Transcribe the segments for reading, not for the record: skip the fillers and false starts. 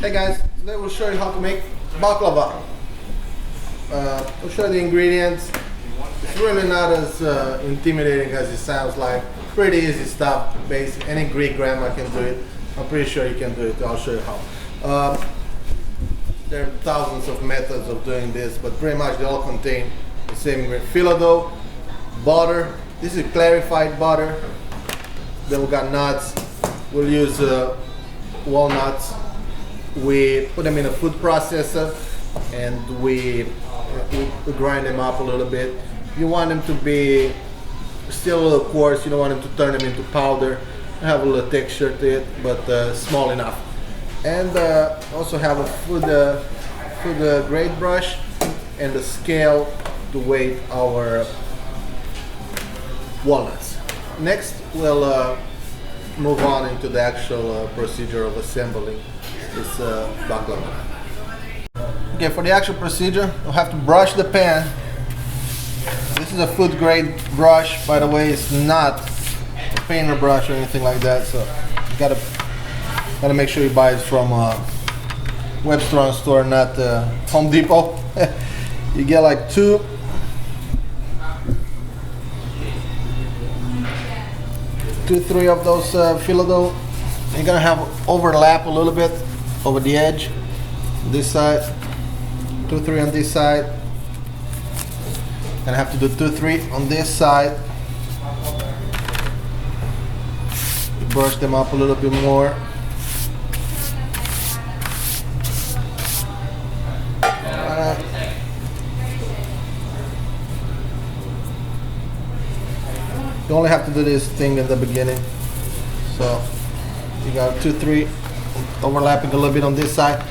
Hey guys, today we'll show you how to make baklava. We'll show you the ingredients. It's really not as intimidating as it sounds like. Pretty easy stuff, basic. Any Greek grandma can do it. I'm pretty sure you can do it. I'll show you how. There are thousands of methods of doing this, but pretty much they all contain the same ingredient. Phyllo dough, butter. This is clarified butter. Then we got nuts. We'll use walnuts. We put them in a food processor and we grind them up a little bit. You want them to be still a little coarse. You don't want them to turn them into powder. Have a little texture to it, but small enough. And also have a food grade brush and a scale to weigh our walnuts. Next, we'll move on into the actual procedure of assembling this baklava. Okay, for the actual procedure, you'll have to brush the pan. This is a food grade brush, by the way. It's not a painter brush or anything like that, so you gotta make sure you buy it from a Webster store, not Home Depot. You get like two three of those phyllo dough. You're gonna have overlap a little bit over the edge. This side, 2, 3 on this side. Gonna have to do 2, 3 on this side. Brush them up a little bit more. You only have to do this thing in the beginning. So you got 2, 3 overlapping a little bit on this side,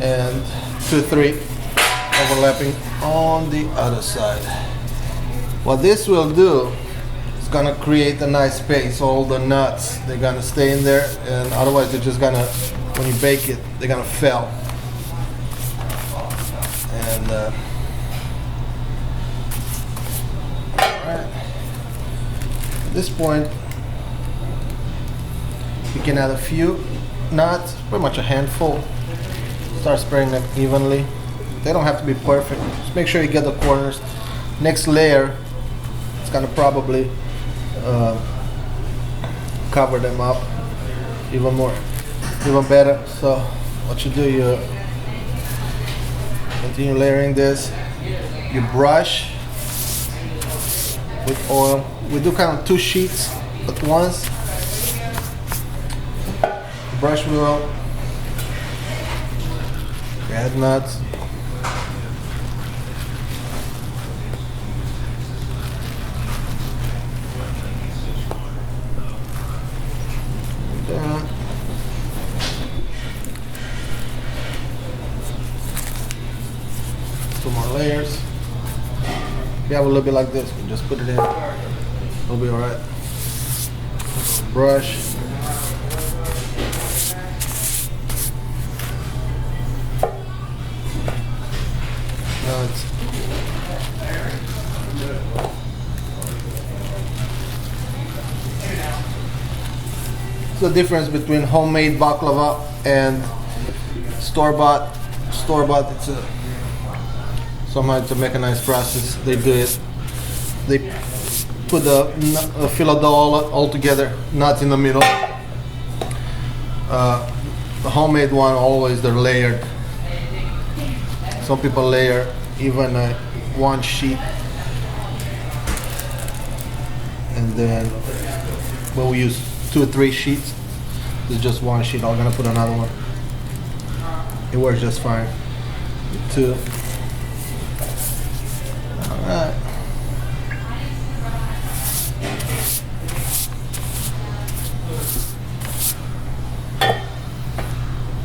and 2, 3 overlapping on the other side. What this will do is gonna create a nice space. All the nuts, they're gonna stay in there, and otherwise they're just gonna, when you bake it, they're gonna fail. And alright. At this point, you can add a few nuts, pretty much a handful. Start spreading them evenly. They don't have to be perfect. Just make sure you get the corners. Next layer, it's gonna probably cover them up even more, even better. So what you do, you continue layering this. You brush with oil. We do kind of 2 sheets at once. Brush with oil. Add nuts. That. 2 more layers. If you have a little bit like this, you just put it in. It'll be alright. Brush. Nuts. The difference between homemade baklava and store-bought. Store-bought, it's somehow it's a mechanized process. They do it. They put the phyllo dough all together, nuts in the middle. The homemade one, always they're layered. Some people layer even 1 sheet, and then when we use 2 or 3 sheets, there's just 1 sheet. I'm gonna put another one. It works just fine. 2. All right.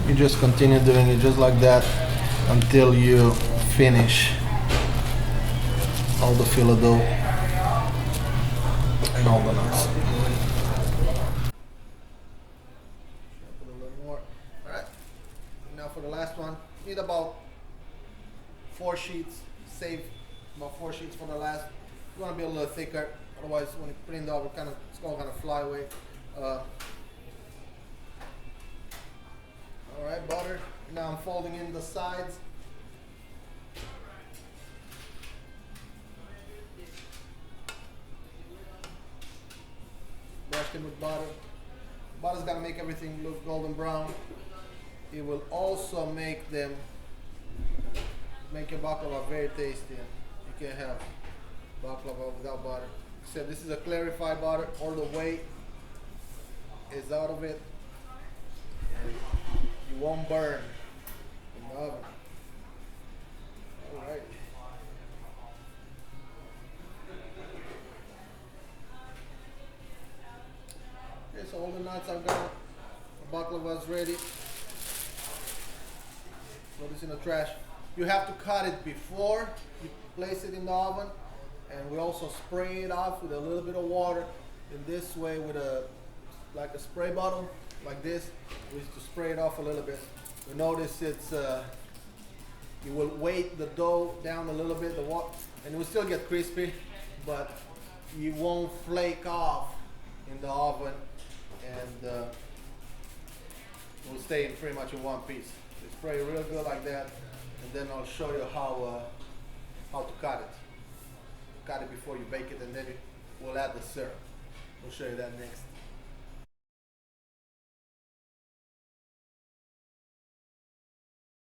You just continue doing it just like that until you finish all the phyllo dough and all the nuts. Put a little more. All right. Now for the last one, need about 4 sheets. Save about 4 sheets for the last. You want to be a little thicker, otherwise when you put it in the oven, it's all kind of fly away. All right, butter. Now I'm folding in the sides. Brush them with butter. Butter's gonna make everything look golden brown. It will also make your baklava very tasty. You can't have baklava without butter. So this is a clarified butter. All the weight is out of it, and you won't burn in the oven. All right. Okay, so all the nuts are gone. The baklava is ready. Throw this in the trash. You have to cut it before you place it in the oven, and we also spray it off with a little bit of water. In this way, with like a spray bottle, like this, we used to spray it off a little bit. You notice you will weight the dough down a little bit, and it will still get crispy, but you won't flake off in the oven, and it will stay in pretty much in one piece. You spray it real good like that, and then I'll show you how to cut it. Cut it before you bake it, and then we'll add the syrup. We'll show you that next.